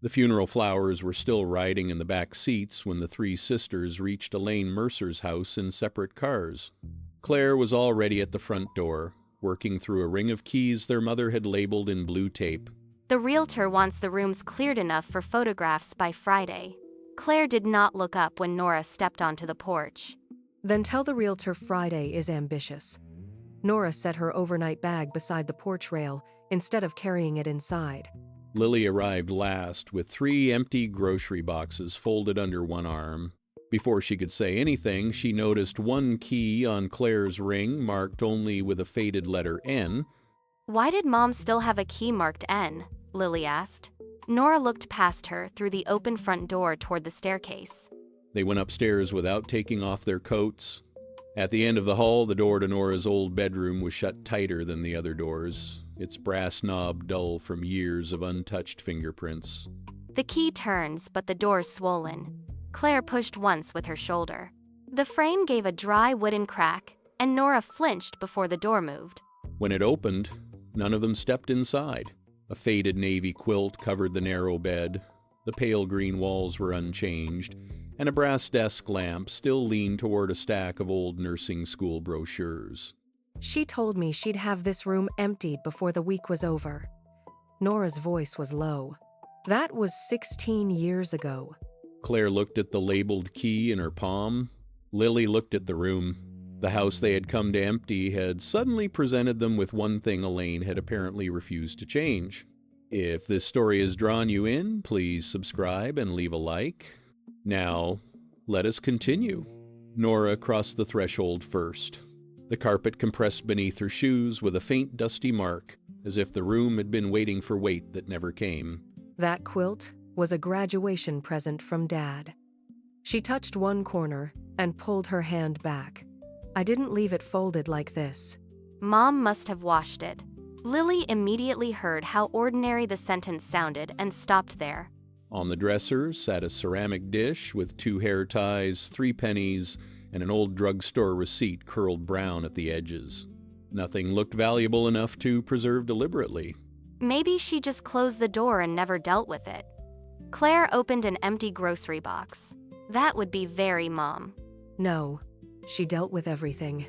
The funeral flowers were still riding in the back seats when the three sisters reached Elaine Mercer's house in separate cars. Claire was already at the front door, working through a ring of keys their mother had labeled in blue tape. The realtor wants the rooms cleared enough for photographs by Friday. Claire did not look up when Nora stepped onto the porch. Then tell the realtor Friday is ambitious. Nora set her overnight bag beside the porch rail instead of carrying it inside. Lily arrived last with 3 empty grocery boxes folded under one arm. Before she could say anything, she noticed one key on Claire's ring marked only with a faded letter N. Why did Mom still have a key marked N? Lily asked. Nora looked past her through the open front door toward the staircase. They went upstairs without taking off their coats. At the end of the hall, the door to Nora's old bedroom was shut tighter than the other doors, its brass knob dull from years of untouched fingerprints. The key turns, but the door's swollen. Claire pushed once with her shoulder. The frame gave a dry wooden crack, and Nora flinched before the door moved. When it opened, none of them stepped inside. A faded navy quilt covered the narrow bed. The pale green walls were unchanged, and a brass desk lamp still leaned toward a stack of old nursing school brochures. She told me she'd have this room emptied before the week was over. Nora's voice was low. That was 16 years ago. Claire looked at the labeled key in her palm. Lily looked at the room. The house they had come to empty had suddenly presented them with one thing Elaine had apparently refused to change. If this story has drawn you in, please subscribe and leave a like. Now, let us continue. Nora crossed the threshold first. The carpet compressed beneath her shoes with a faint dusty mark, as if the room had been waiting for weight that never came. That quilt was a graduation present from Dad. She touched one corner and pulled her hand back. I didn't leave it folded like this. Mom must have washed it. Lily immediately heard how ordinary the sentence sounded and stopped there. On the dresser sat a ceramic dish with 2 hair ties, 3 pennies, and an old drugstore receipt curled brown at the edges. Nothing looked valuable enough to preserve deliberately. Maybe she just closed the door and never dealt with it. Claire opened an empty grocery box. That would be very Mom. No, she dealt with everything.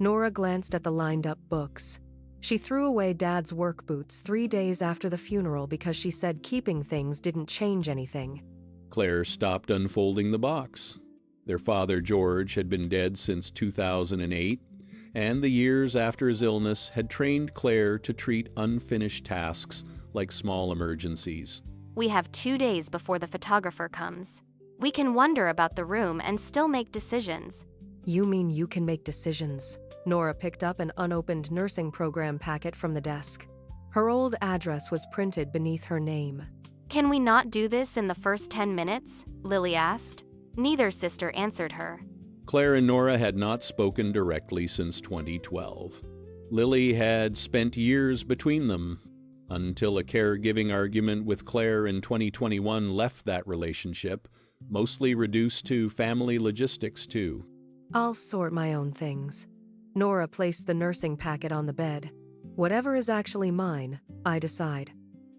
Nora glanced at the lined-up books. She threw away Dad's work boots 3 days after the funeral because she said keeping things didn't change anything. Claire stopped unfolding the box. Their father, George, had been dead since 2008, and the years after his illness had trained Claire to treat unfinished tasks like small emergencies. We have 2 days before the photographer comes. We can wonder about the room and still make decisions. You mean you can make decisions? Nora picked up an unopened nursing program packet from the desk. Her old address was printed beneath her name. Can we not do this in the first 10 minutes? Lily asked. Neither sister answered her. Claire and Nora had not spoken directly since 2012. Lily had spent years between them, until a caregiving argument with Claire in 2021 left that relationship, mostly reduced to family logistics too. I'll sort my own things. Nora placed the nursing packet on the bed. Whatever is actually mine, I decide.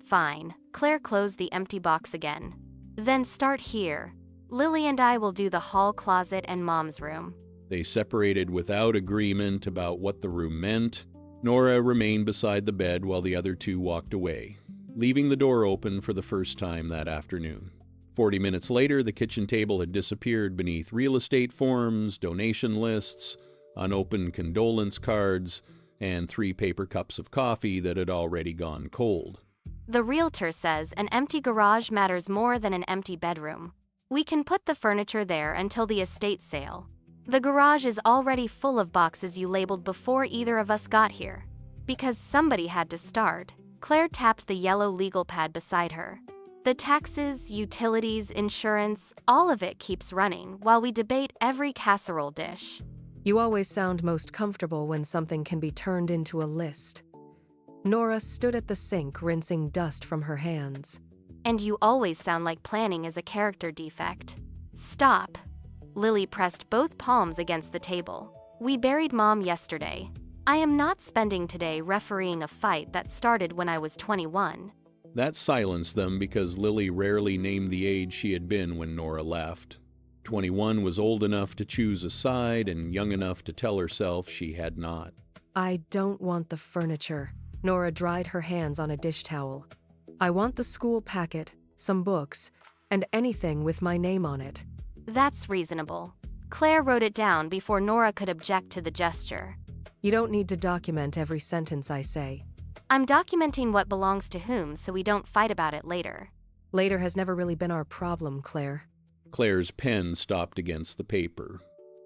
Fine. Claire closed the empty box again. Then start here. Lily and I will do the hall closet and Mom's room. They separated without agreement about what the room meant. Nora remained beside the bed while the other two walked away, leaving the door open for the first time that afternoon. 40 minutes later, the kitchen table had disappeared beneath real estate forms, donation lists, unopened condolence cards, and 3 paper cups of coffee that had already gone cold. The realtor says an empty garage matters more than an empty bedroom. We can put the furniture there until the estate sale. The garage is already full of boxes you labeled before either of us got here. Because somebody had to start. Claire tapped the yellow legal pad beside her. The taxes, utilities, insurance, all of it keeps running while we debate every casserole dish. You always sound most comfortable when something can be turned into a list. Nora stood at the sink, rinsing dust from her hands. And you always sound like planning is a character defect. Stop. Lily pressed both palms against the table. We buried Mom yesterday. I am not spending today refereeing a fight that started when I was 21. That silenced them because Lily rarely named the age she had been when Nora left. 21 was old enough to choose a side and young enough to tell herself she had not. I don't want the furniture. Nora dried her hands on a dish towel. I want the school packet, some books, and anything with my name on it. That's reasonable. Claire wrote it down before Nora could object to the gesture. You don't need to document every sentence I say. I'm documenting what belongs to whom so we don't fight about it later. Later has never really been our problem, Claire. Claire's pen stopped against the paper.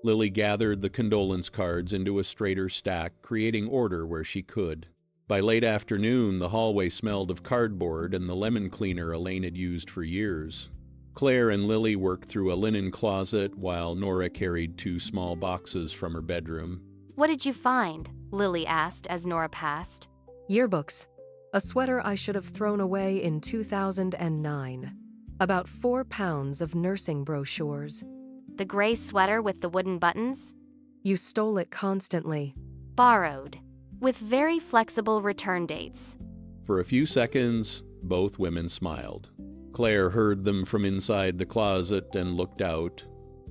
Lily gathered the condolence cards into a straighter stack, creating order where she could. By late afternoon, the hallway smelled of cardboard and the lemon cleaner Elaine had used for years. Claire and Lily worked through a linen closet while Nora carried 2 small boxes from her bedroom. What did you find? Lily asked as Nora passed. Yearbooks. A sweater I should have thrown away in 2009. About 4 pounds of nursing brochures. The gray sweater with the wooden buttons? You stole it constantly. Borrowed. With very flexible return dates. For a few seconds, both women smiled. Claire heard them from inside the closet and looked out,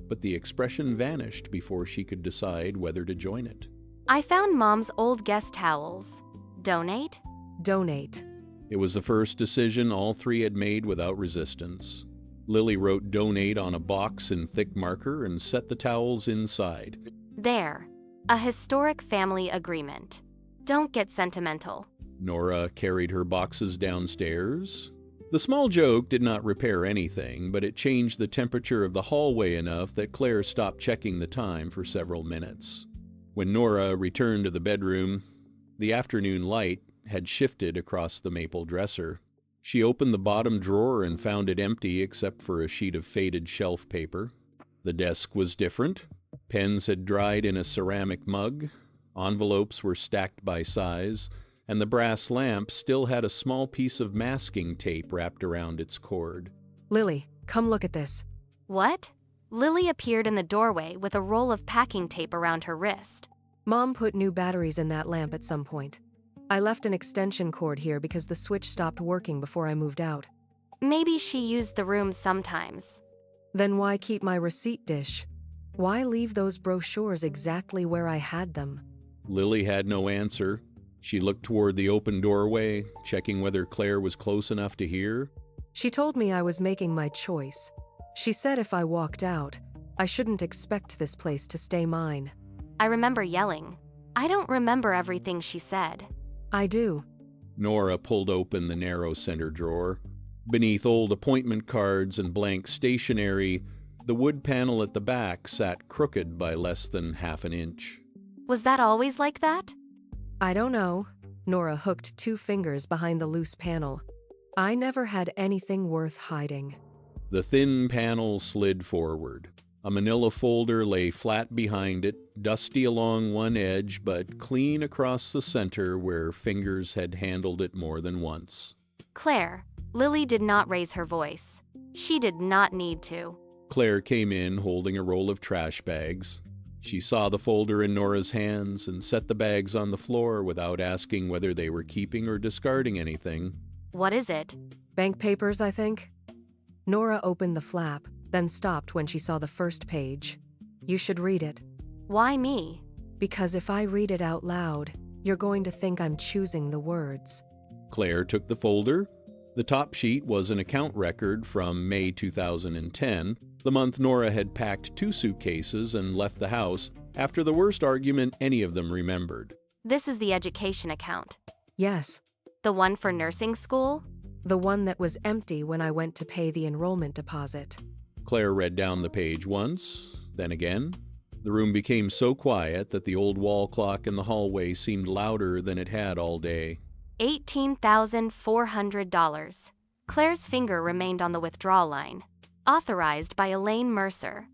but the expression vanished before she could decide whether to join it. I found Mom's old guest towels. Donate? Donate. It was the first decision all 3 had made without resistance. Lily wrote donate on a box in thick marker and set the towels inside. There. A historic family agreement. Don't get sentimental. Nora carried her boxes downstairs. The small joke did not repair anything, but it changed the temperature of the hallway enough that Claire stopped checking the time for several minutes. When Nora returned to the bedroom, the afternoon light had shifted across the maple dresser. She opened the bottom drawer and found it empty except for a sheet of faded shelf paper. The desk was different. Pens had dried in a ceramic mug. Envelopes were stacked by size, and the brass lamp still had a small piece of masking tape wrapped around its cord. Lily, come look at this. What? Lily appeared in the doorway with a roll of packing tape around her wrist. Mom put new batteries in that lamp at some point. I left an extension cord here because the switch stopped working before I moved out. Maybe she used the room sometimes. Then why keep my receipt dish? Why leave those brochures exactly where I had them? Lily had no answer. She looked toward the open doorway, checking whether Claire was close enough to hear. She told me I was making my choice. She said if I walked out, I shouldn't expect this place to stay mine. I remember yelling. I don't remember everything she said. I do. Nora pulled open the narrow center drawer. Beneath old appointment cards and blank stationery, the wood panel at the back sat crooked by less than half an inch. Was that always like that? I don't know. Nora hooked 2 fingers behind the loose panel. I never had anything worth hiding. The thin panel slid forward. A manila folder lay flat behind it, dusty along one edge, but clean across the center where fingers had handled it more than once. Claire. Lily did not raise her voice. She did not need to. Claire came in holding a roll of trash bags. She saw the folder in Nora's hands and set the bags on the floor without asking whether they were keeping or discarding anything. What is it? Bank papers, I think. Nora opened the flap, then stopped when she saw the first page. You should read it. Why me? Because if I read it out loud, you're going to think I'm choosing the words. Claire took the folder. The top sheet was an account record from May 2010, the month Nora had packed 2 suitcases and left the house after the worst argument any of them remembered. This is the education account. Yes. The one for nursing school? The one that was empty when I went to pay the enrollment deposit. Claire read down the page once, then again. The room became so quiet that the old wall clock in the hallway seemed louder than it had all day. $18,400. Claire's finger remained on the withdrawal line. Authorized by Elaine Mercer.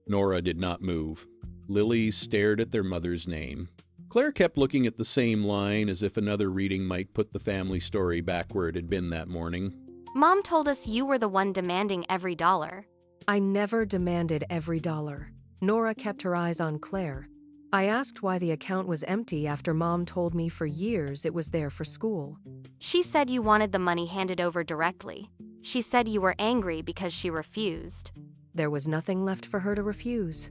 Nora did not move. Lily stared at their mother's name. Claire kept looking at the same line as if another reading might put the family story back where it had been that morning. Mom told us you were the one demanding every dollar. I never demanded every dollar. Nora kept her eyes on Claire. I asked why the account was empty after Mom told me for years it was there for school. She said you wanted the money handed over directly. She said you were angry because she refused. There was nothing left for her to refuse.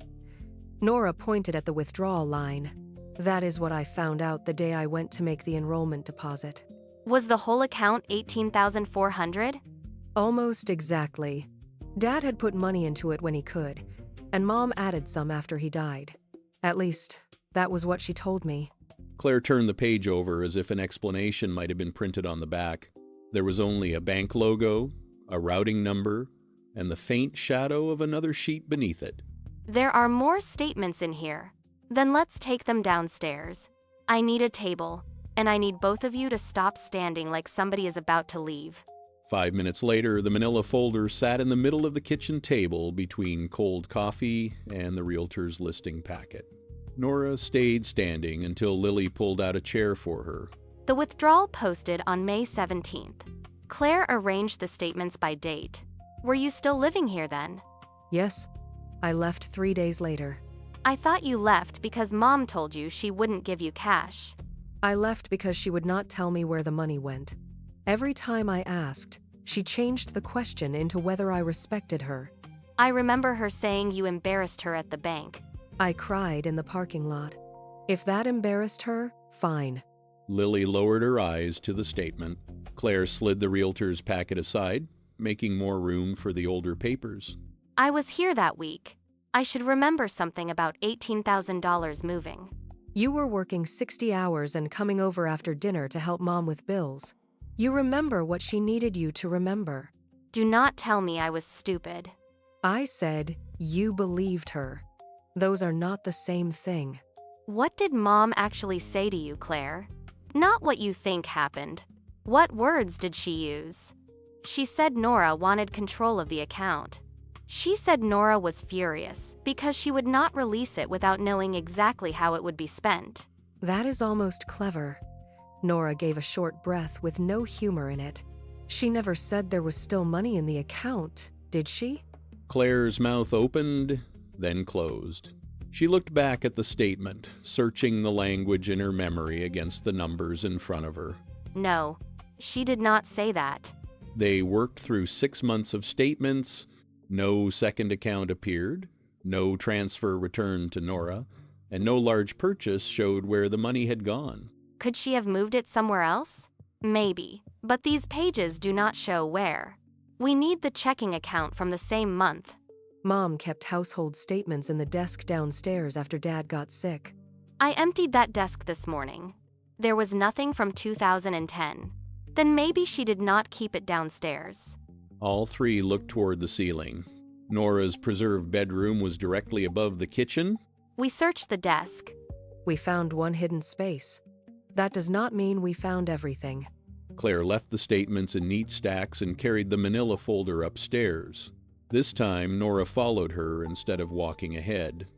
Nora pointed at the withdrawal line. That is what I found out the day I went to make the enrollment deposit. Was the whole account $18,400? Almost exactly. Dad had put money into it when he could, and Mom added some after he died. At least, that was what she told me. Claire turned the page over as if an explanation might have been printed on the back. There was only a bank logo, a routing number, and the faint shadow of another sheet beneath it. There are more statements in here. Then let's take them downstairs. I need a table, and I need both of you to stop standing like somebody is about to leave. 5 minutes later, the manila folder sat in the middle of the kitchen table between cold coffee and the realtor's listing packet. Nora stayed standing until Lily pulled out a chair for her. The withdrawal posted on May 17th. Claire arranged the statements by date. Were you still living here then? Yes. I left 3 days later. I thought you left because Mom told you she wouldn't give you cash. I left because she would not tell me where the money went. Every time I asked, she changed the question into whether I respected her. I remember her saying you embarrassed her at the bank. I cried in the parking lot. If that embarrassed her, fine. Lily lowered her eyes to the statement. Claire slid the realtor's packet aside, making more room for the older papers. I was here that week. I should remember something about $18,000 moving. You were working 60 hours and coming over after dinner to help Mom with bills. You remember what she needed you to remember. Do not tell me I was stupid. I said you believed her. Those are not the same thing. What did Mom actually say to you, Claire? Not what you think happened. What words did she use? She said Nora wanted control of the account. She said Nora was furious because she would not release it without knowing exactly how it would be spent. That is almost clever. Nora gave a short breath with no humor in it. She never said there was still money in the account, did she? Claire's mouth opened, then closed. She looked back at the statement, searching the language in her memory against the numbers in front of her. No, she did not say that. They worked through 6 months of statements. No second account appeared, no transfer returned to Nora, and no large purchase showed where the money had gone. Could she have moved it somewhere else? Maybe, but these pages do not show where. We need the checking account from the same month. Mom kept household statements in the desk downstairs after Dad got sick. I emptied that desk this morning. There was nothing from 2010. Then maybe she did not keep it downstairs. All three looked toward the ceiling. Nora's preserved bedroom was directly above the kitchen. We searched the desk. We found one hidden space. That does not mean we found everything. Claire left the statements in neat stacks and carried the manila folder upstairs. This time, Nora followed her instead of walking ahead.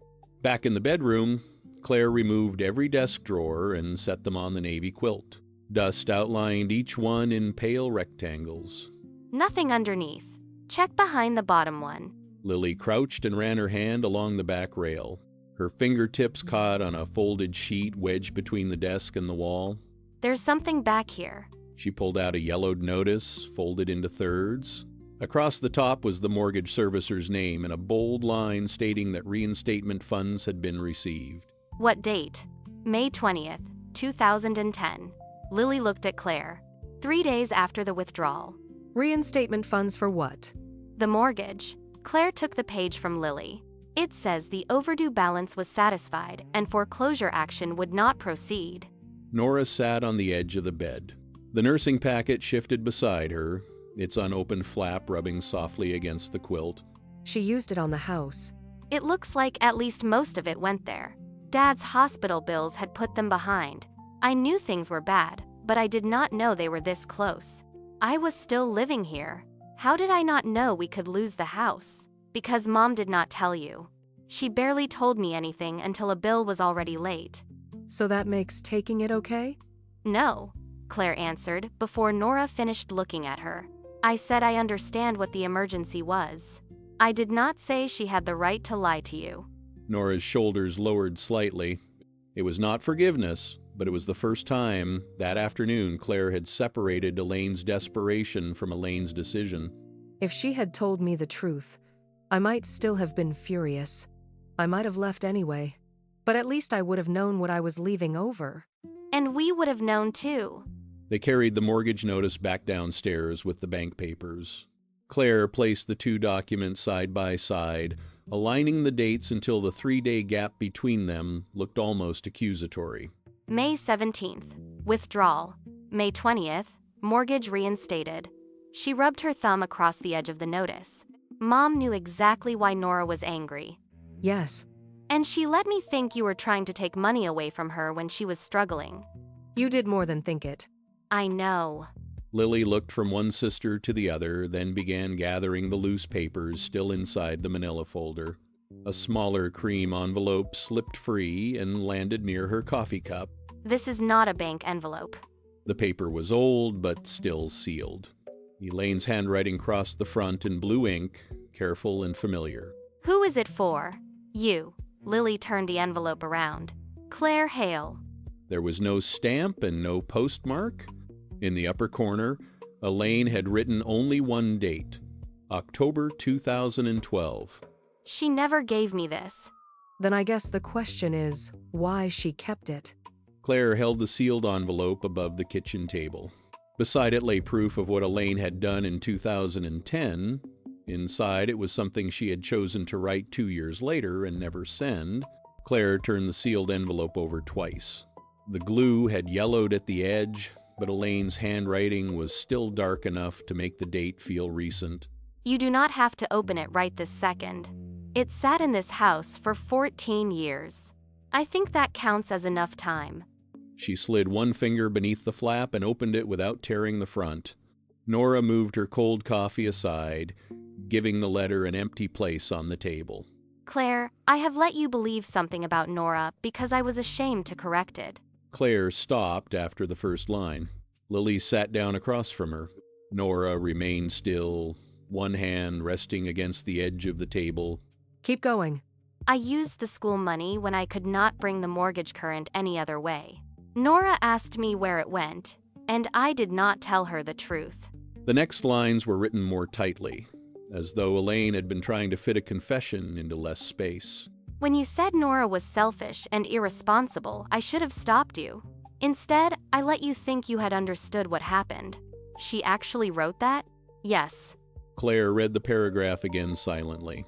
Back in the bedroom, Claire removed every desk drawer and set them on the navy quilt. Dust outlined each one in pale rectangles. Nothing underneath. Check behind the bottom one. Lily crouched and ran her hand along the back rail. Her fingertips caught on a folded sheet wedged between the desk and the wall. There's something back here. She pulled out a yellowed notice, folded into thirds. Across the top was the mortgage servicer's name and a bold line stating that reinstatement funds had been received. What date? May 20th, 2010. Lily looked at Claire. 3 days after the withdrawal. Reinstatement funds for what? The mortgage. Claire took the page from Lily. It says the overdue balance was satisfied and foreclosure action would not proceed. Nora sat on the edge of the bed. The nursing packet shifted beside her, its unopened flap rubbing softly against the quilt. She used it on the house. It looks like at least most of it went there. Dad's hospital bills had put them behind. I knew things were bad, but I did not know they were this close. I was still living here. How did I not know we could lose the house? Because Mom did not tell you. She barely told me anything until a bill was already late. So that makes taking it okay? No, Claire answered before Nora finished looking at her. I said I understand what the emergency was. I did not say she had the right to lie to you. Nora's shoulders lowered slightly. It was not forgiveness, but it was the first time that afternoon Claire had separated Elaine's desperation from Elaine's decision. If she had told me the truth, I might still have been furious. I might have left anyway. But at least I would have known what I was leaving over. And we would have known too. They carried the mortgage notice back downstairs with the bank papers. Claire placed the two documents side by side, aligning the dates until the 3-day gap between them looked almost accusatory. May 17th, withdrawal. May 20th, mortgage reinstated. She rubbed her thumb across the edge of the notice. Mom knew exactly why Nora was angry. Yes. And she let me think you were trying to take money away from her when she was struggling. You did more than think it. I know. Lily looked from one sister to the other, then began gathering the loose papers still inside the manila folder. A smaller cream envelope slipped free and landed near her coffee cup. This is not a bank envelope. The paper was old, but still sealed. Elaine's handwriting crossed the front in blue ink, careful and familiar. Who is it for? You. Lily turned the envelope around. Claire Hale. There was no stamp and no postmark. In the upper corner, Elaine had written only one date, October 2012. She never gave me this. Then I guess the question is why she kept it. Claire held the sealed envelope above the kitchen table. Beside it lay proof of what Elaine had done in 2010. Inside, it was something she had chosen to write 2 years later and never send. Claire turned the sealed envelope over twice. The glue had yellowed at the edge, but Elaine's handwriting was still dark enough to make the date feel recent. You do not have to open it right this second. It sat in this house for 14 years. I think that counts as enough time. She slid one finger beneath the flap and opened it without tearing the front. Nora moved her cold coffee aside, giving the letter an empty place on the table. Claire, I have let you believe something about Nora because I was ashamed to correct it. Claire stopped after the first line. Lily sat down across from her. Nora remained still, one hand resting against the edge of the table. Keep going. I used the school money when I could not bring the mortgage current any other way. Nora asked me where it went, and I did not tell her the truth. The next lines were written more tightly, as though Elaine had been trying to fit a confession into less space. When you said Nora was selfish and irresponsible, I should have stopped you. Instead, I let you think you had understood what happened. She actually wrote that? Yes. Claire read the paragraph again silently.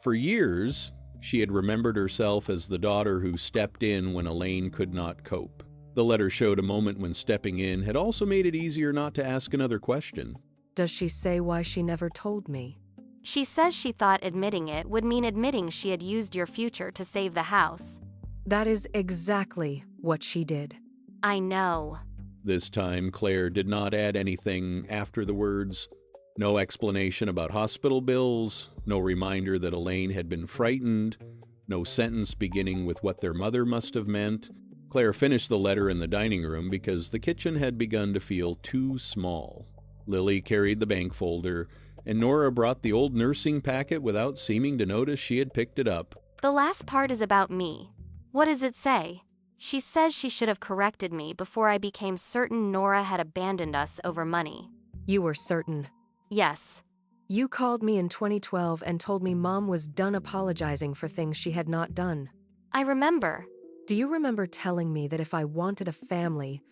For years, she had remembered herself as the daughter who stepped in when Elaine could not cope. The letter showed a moment when stepping in had also made it easier not to ask another question. Does she say why she never told me? She says she thought admitting it would mean admitting she had used your future to save the house. That is exactly what she did. I know. This time, Claire did not add anything after the words. No explanation about hospital bills, no reminder that Elaine had been frightened, no sentence beginning with what their mother must have meant. Claire finished the letter in the dining room because the kitchen had begun to feel too small. Lily carried the bank folder, and Nora brought the old nursing packet without seeming to notice she had picked it up. The last part is about me. What does it say? She says she should have corrected me before I became certain Nora had abandoned us over money. You were certain. Yes. You called me in 2012 and told me Mom was done apologizing for things she had not done. I remember. Do you remember telling me that if I wanted a family,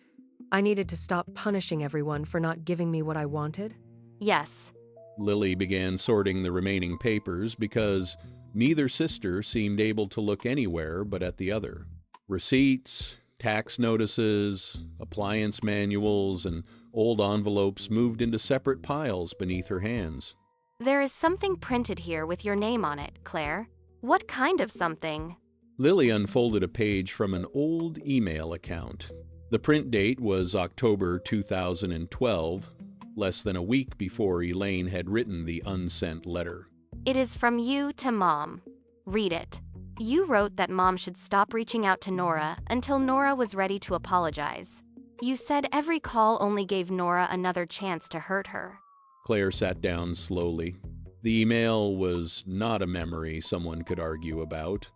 I needed to stop punishing everyone for not giving me what I wanted? Yes. Lily began sorting the remaining papers because neither sister seemed able to look anywhere but at the other. Receipts, tax notices, appliance manuals, and old envelopes moved into separate piles beneath her hands. There is something printed here with your name on it, Claire. What kind of something? Lily unfolded a page from an old email account. The print date was October 2012, less than a week before Elaine had written the unsent letter. It is from you to Mom. Read it. You wrote that Mom should stop reaching out to Nora until Nora was ready to apologize. You said every call only gave Nora another chance to hurt her. Claire sat down slowly. The email was not a memory someone could argue about.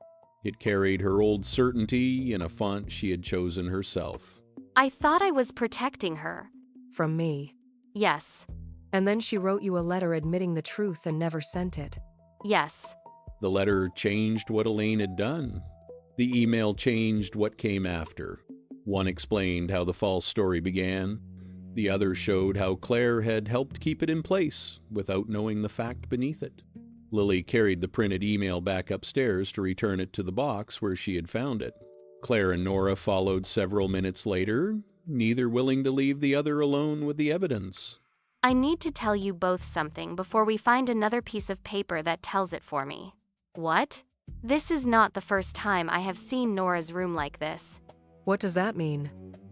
It carried her old certainty in a font she had chosen herself. I thought I was protecting her. From me. Yes. And then she wrote you a letter admitting the truth and never sent it. Yes. The letter changed what Elaine had done. The email changed what came after. One explained how the false story began. The other showed how Claire had helped keep it in place without knowing the fact beneath it. Lily carried the printed email back upstairs to return it to the box where she had found it. Claire and Nora followed several minutes later, neither willing to leave the other alone with the evidence. I need to tell you both something before we find another piece of paper that tells it for me. What? This is not the first time I have seen Nora's room like this. What does that mean?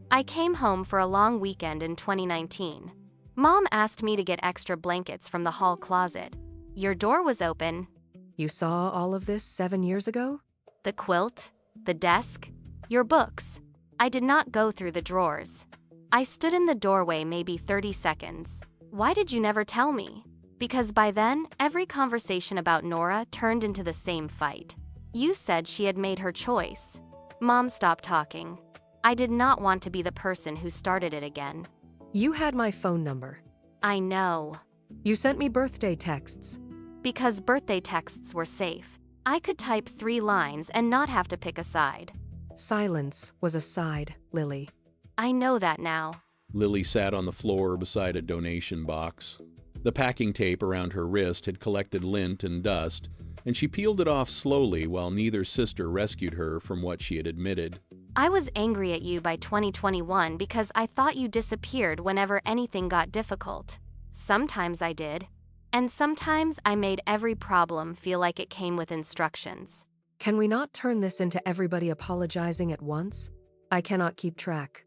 I came home for a long weekend in 2019. Mom asked me to get extra blankets from the hall closet. Your door was open. You saw all of this 7 years ago? The quilt, the desk, your books. I did not go through the drawers. I stood in the doorway maybe 30 seconds. Why did you never tell me? Because by then, every conversation about Nora turned into the same fight. You said she had made her choice. Mom stopped talking. I did not want to be the person who started it again. You had my phone number. I know. You sent me birthday texts. Because birthday texts were safe. I could type 3 lines and not have to pick a side. Silence was a side, Lily. I know that now. Lily sat on the floor beside a donation box. The packing tape around her wrist had collected lint and dust, and she peeled it off slowly while neither sister rescued her from what she had admitted. I was angry at you by 2021 because I thought you disappeared whenever anything got difficult. Sometimes I did. And sometimes I made every problem feel like it came with instructions. Can we not turn this into everybody apologizing at once? I cannot keep track.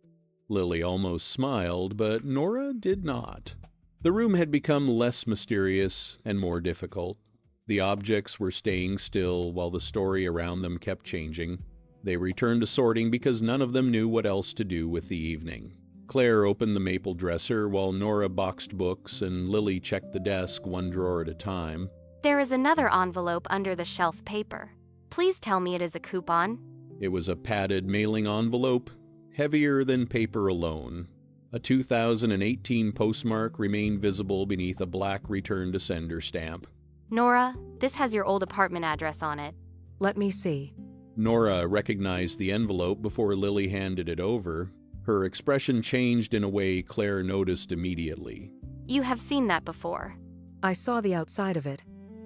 Lily almost smiled, but Nora did not. The room had become less mysterious and more difficult. The objects were staying still while the story around them kept changing. They returned to sorting because none of them knew what else to do with the evening. Claire opened the maple dresser while Nora boxed books and Lily checked the desk one drawer at a time. There is another envelope under the shelf paper. Please tell me it is a coupon. It was a padded mailing envelope, heavier than paper alone. A 2018 postmark remained visible beneath a black return to sender stamp. Nora, this has your old apartment address on it. Let me see. Nora recognized the envelope before Lily handed it over. Her expression changed in a way Claire noticed immediately. You have seen that before. I saw the outside of it.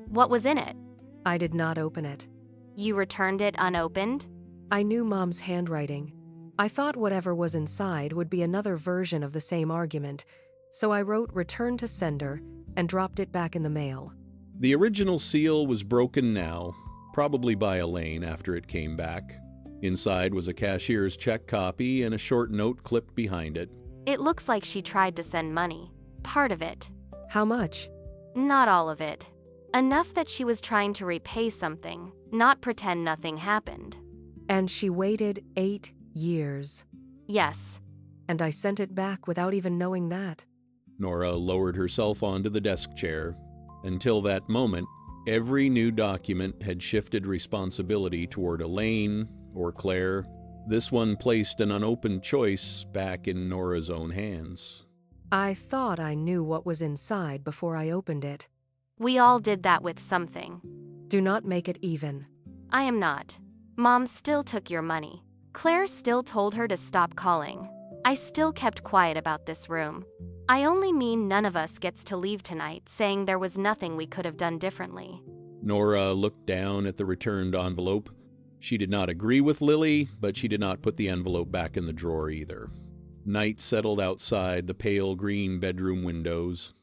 What was in it? I did not open it. You returned it unopened? I knew Mom's handwriting. I thought whatever was inside would be another version of the same argument, so I wrote return to sender and dropped it back in the mail. The original seal was broken now, probably by Elaine after it came back. Inside was a cashier's check copy and a short note clipped behind it. It looks like she tried to send money. Part of it. How much? Not all of it. Enough that she was trying to repay something, not pretend nothing happened. And she waited 8 years. Yes. And I sent it back without even knowing that. Nora lowered herself onto the desk chair. Until that moment, every new document had shifted responsibility toward Elaine or Claire. This one placed an unopened choice back in Nora's own hands. I thought I knew what was inside before I opened it. We all did that with something. Do not make it even. I am not. Mom still took your money. Claire still told her to stop calling. I still kept quiet about this room. I only mean none of us gets to leave tonight saying there was nothing we could have done differently. Nora looked down at the returned envelope. She did not agree with Lily, but she did not put the envelope back in the drawer either. Night settled outside the pale green bedroom windows.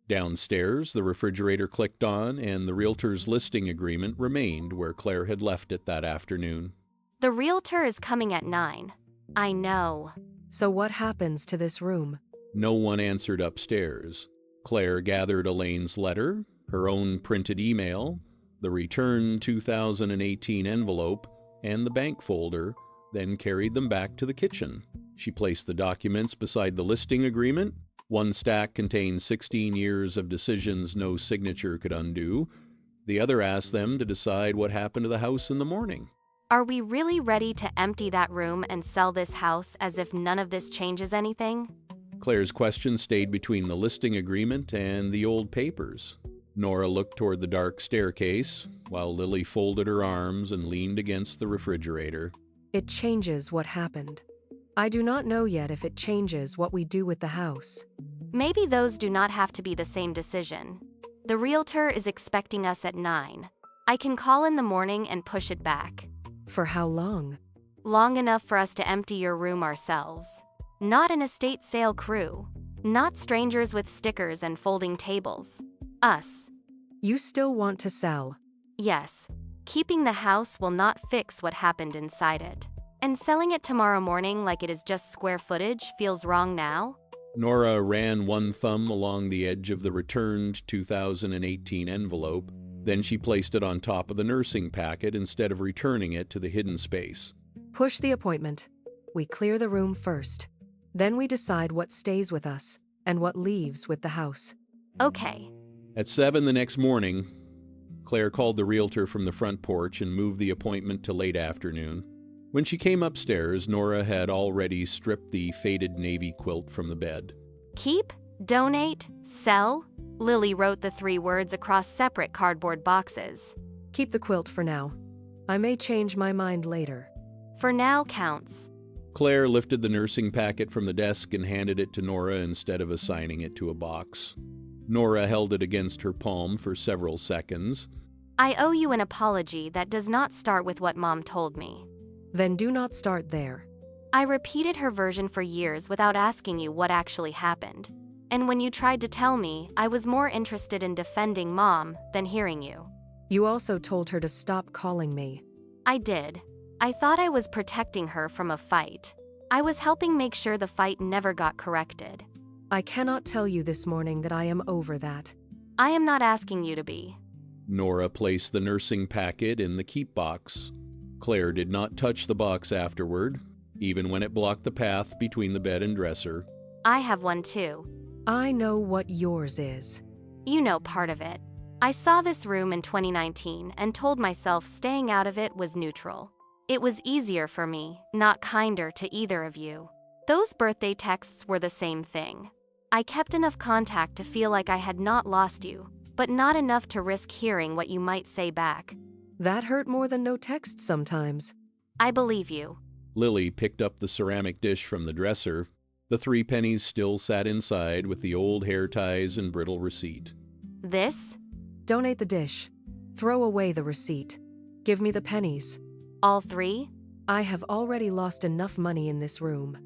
Downstairs, the refrigerator clicked on, and the realtor's listing agreement remained where Claire had left it that afternoon. The realtor is coming at 9. I know. So what happens to this room? No one answered upstairs. Claire gathered Elaine's letter, her own printed email, the return 2018 envelope, and the bank folder, then carried them back to the kitchen. She placed the documents beside the listing agreement. One stack contained 16 years of decisions no signature could undo. The other asked them to decide what happened to the house in the morning. Are we really ready to empty that room and sell this house as if none of this changes anything? Claire's question stayed between the listing agreement and the old papers. Nora looked toward the dark staircase, while Lily folded her arms and leaned against the refrigerator. It changes what happened. I do not know yet if it changes what we do with the house. Maybe those do not have to be the same decision. The realtor is expecting us at 9. I can call in the morning and push it back. For how long? Long enough for us to empty your room ourselves. Not an estate sale crew. Not strangers with stickers and folding tables. Us. You still want to sell? Yes. Keeping the house will not fix what happened inside it. And selling it tomorrow morning like it is just square footage feels wrong now? Nora ran one thumb along the edge of the returned 2018 envelope. Then she placed it on top of the nursing packet instead of returning it to the hidden space. Push the appointment. We clear the room first. Then we decide what stays with us and what leaves with the house. Okay. At 7 the next morning, Claire called the realtor from the front porch and moved the appointment to late afternoon. When she came upstairs, Nora had already stripped the faded navy quilt from the bed. Keep, donate, sell? Lily wrote the 3 words across separate cardboard boxes. Keep the quilt for now. I may change my mind later. For now counts. Claire lifted the nursing packet from the desk and handed it to Nora instead of assigning it to a box. Nora held it against her palm for several seconds. I owe you an apology that does not start with what Mom told me. Then do not start there. I repeated her version for years without asking you what actually happened. And when you tried to tell me, I was more interested in defending Mom than hearing you. You also told her to stop calling me. I did. I thought I was protecting her from a fight. I was helping make sure the fight never got corrected. I cannot tell you this morning that I am over that. I am not asking you to be. Nora placed the nursing packet in the keep box. Claire did not touch the box afterward, even when it blocked the path between the bed and dresser. I have one too. I know what yours is. You know part of it. I saw this room in 2019 and told myself staying out of it was neutral. It was easier for me, not kinder to either of you. Those birthday texts were the same thing. I kept enough contact to feel like I had not lost you, but not enough to risk hearing what you might say back. That hurt more than no text sometimes. I believe you. Lily picked up the ceramic dish from the dresser. The 3 pennies still sat inside with the old hair ties and brittle receipt. This? Donate the dish. Throw away the receipt. Give me the pennies. All 3? I have already lost enough money in this room.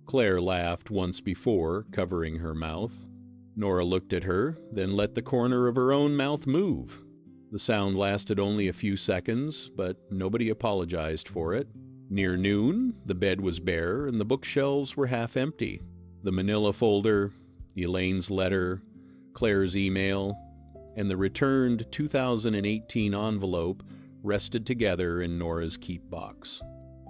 Claire laughed once before, covering her mouth. Nora looked at her, then let the corner of her own mouth move. The sound lasted only a few seconds, but nobody apologized for it. Near noon, the bed was bare and the bookshelves were half empty. The manila folder, Elaine's letter, Claire's email, and the returned 2018 envelope rested together in Nora's keep box.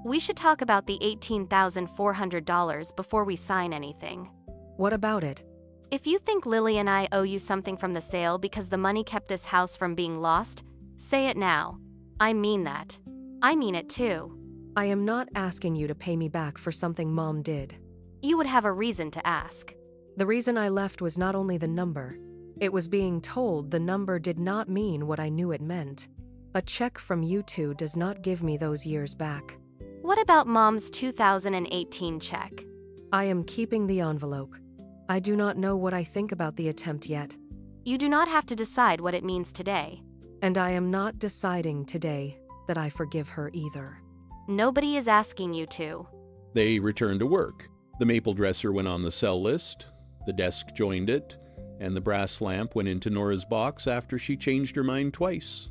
We should talk about the $18,400 before we sign anything. What about it? If you think Lily and I owe you something from the sale because the money kept this house from being lost, say it now. I mean that. I mean it too. I am not asking you to pay me back for something Mom did. You would have a reason to ask. The reason I left was not only the number. It was being told the number did not mean what I knew it meant. A check from you two does not give me those years back. What about Mom's 2018 check? I am keeping the envelope. I do not know what I think about the attempt yet. You do not have to decide what it means today. And I am not deciding today that I forgive her either. Nobody is asking you to. They returned to work. The maple dresser went on the sell list, the desk joined it, and the brass lamp went into Nora's box after she changed her mind twice.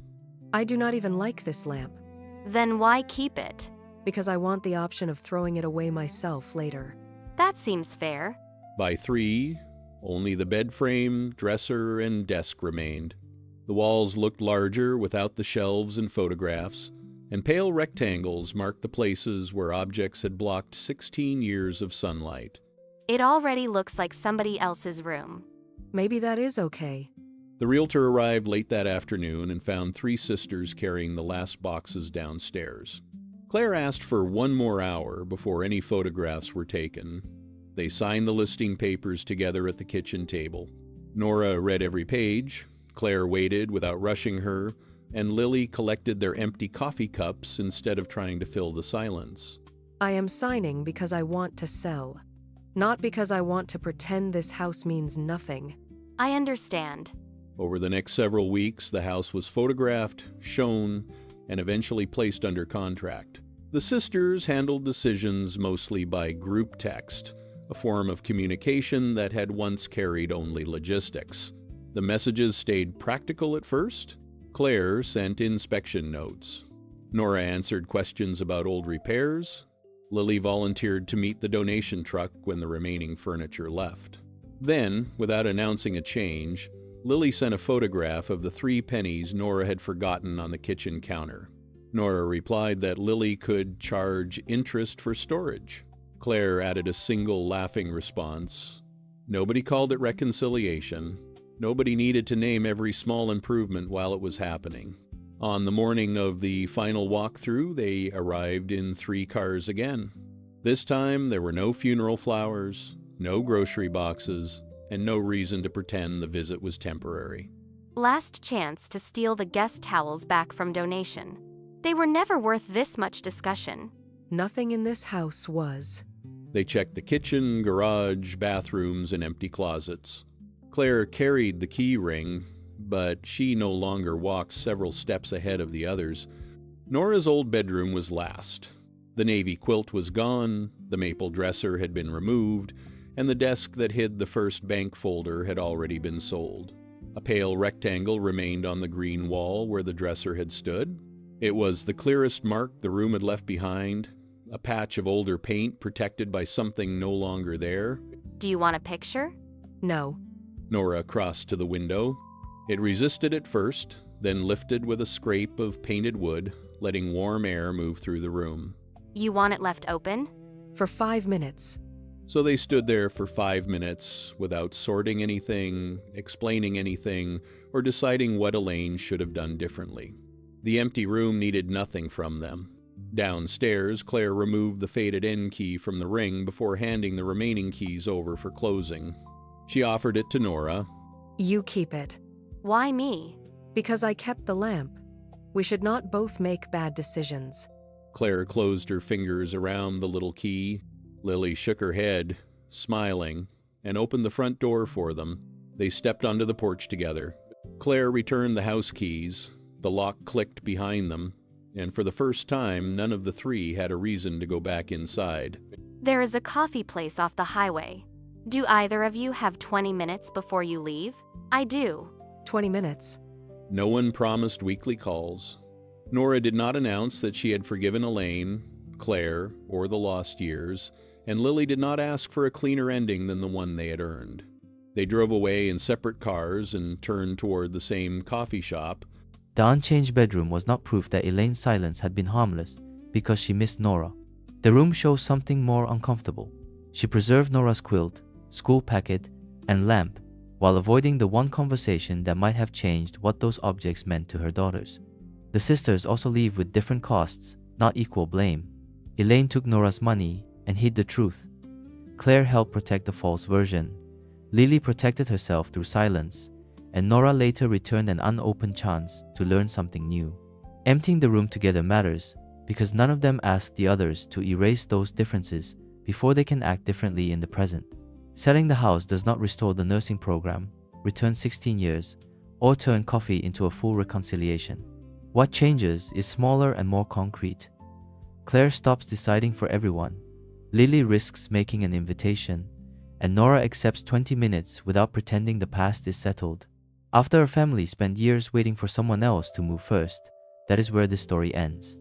I do not even like this lamp. Then why keep it? Because I want the option of throwing it away myself later. That seems fair. By 3, only the bed frame, dresser, and desk remained. The walls looked larger without the shelves and photographs, and pale rectangles marked the places where objects had blocked 16 years of sunlight. It already looks like somebody else's room. Maybe that is okay. The realtor arrived late that afternoon and found 3 sisters carrying the last boxes downstairs. Claire asked for one more hour before any photographs were taken. They signed the listing papers together at the kitchen table. Nora read every page, Claire waited without rushing her, and Lily collected their empty coffee cups instead of trying to fill the silence. I am signing because I want to sell, not because I want to pretend this house means nothing. I understand. Over the next several weeks, the house was photographed, shown, and eventually placed under contract. The sisters handled decisions mostly by group text, a form of communication that had once carried only logistics. The messages stayed practical at first. Claire sent inspection notes. Nora answered questions about old repairs. Lily volunteered to meet the donation truck when the remaining furniture left. Then, without announcing a change, Lily sent a photograph of the 3 pennies Nora had forgotten on the kitchen counter. Nora replied that Lily could charge interest for storage. Claire added a single laughing response. Nobody called it reconciliation. Nobody needed to name every small improvement while it was happening. On the morning of the final walkthrough, they arrived in 3 cars again. This time, there were no funeral flowers, no grocery boxes, and no reason to pretend the visit was temporary. Last chance to steal the guest towels back from donation. They were never worth this much discussion. Nothing in this house was. They checked the kitchen, garage, bathrooms, and empty closets. Claire carried the key ring, but she no longer walked several steps ahead of the others. Nora's old bedroom was last. The navy quilt was gone, the maple dresser had been removed, and the desk that hid the first bank folder had already been sold. A pale rectangle remained on the green wall where the dresser had stood. It was the clearest mark the room had left behind, a patch of older paint protected by something no longer there. Do you want a picture? No. Nora crossed to the window. It resisted at first, then lifted with a scrape of painted wood, letting warm air move through the room. You want it left open? For 5 minutes. So they stood there for 5 minutes without sorting anything, explaining anything, or deciding what Elaine should have done differently. The empty room needed nothing from them. Downstairs, Claire removed the faded end key from the ring before handing the remaining keys over for closing. She offered it to Nora. You keep it. Why me? Because I kept the lamp. We should not both make bad decisions. Claire closed her fingers around the little key. Lily shook her head, smiling, and opened the front door for them. They stepped onto the porch together. Claire returned the house keys. The lock clicked behind them, and for the first time, none of the 3 had a reason to go back inside. There is a coffee place off the highway. Do either of you have 20 minutes before you leave? I do. 20 minutes. No one promised weekly calls. Nora did not announce that she had forgiven Elaine, Claire, or the lost years, and Lily did not ask for a cleaner ending than the one they had earned. They drove away in separate cars and turned toward the same coffee shop. The unchanged bedroom was not proof that Elaine's silence had been harmless because she missed Nora. The room shows something more uncomfortable. She preserved Nora's quilt, school packet, and lamp, while avoiding the one conversation that might have changed what those objects meant to her daughters. The sisters also leave with different costs, not equal blame. Elaine took Nora's money and hid the truth. Claire helped protect the false version. Lily protected herself through silence, and Nora later returned an unopened chance to learn something new. Emptying the room together matters because none of them asked the others to erase those differences before they can act differently in the present. Selling the house does not restore the nursing program, return 16 years, or turn coffee into a full reconciliation. What changes is smaller and more concrete. Claire stops deciding for everyone. Lily risks making an invitation, and Nora accepts 20 minutes without pretending the past is settled. After a family spent years waiting for someone else to move first, that is where the story ends.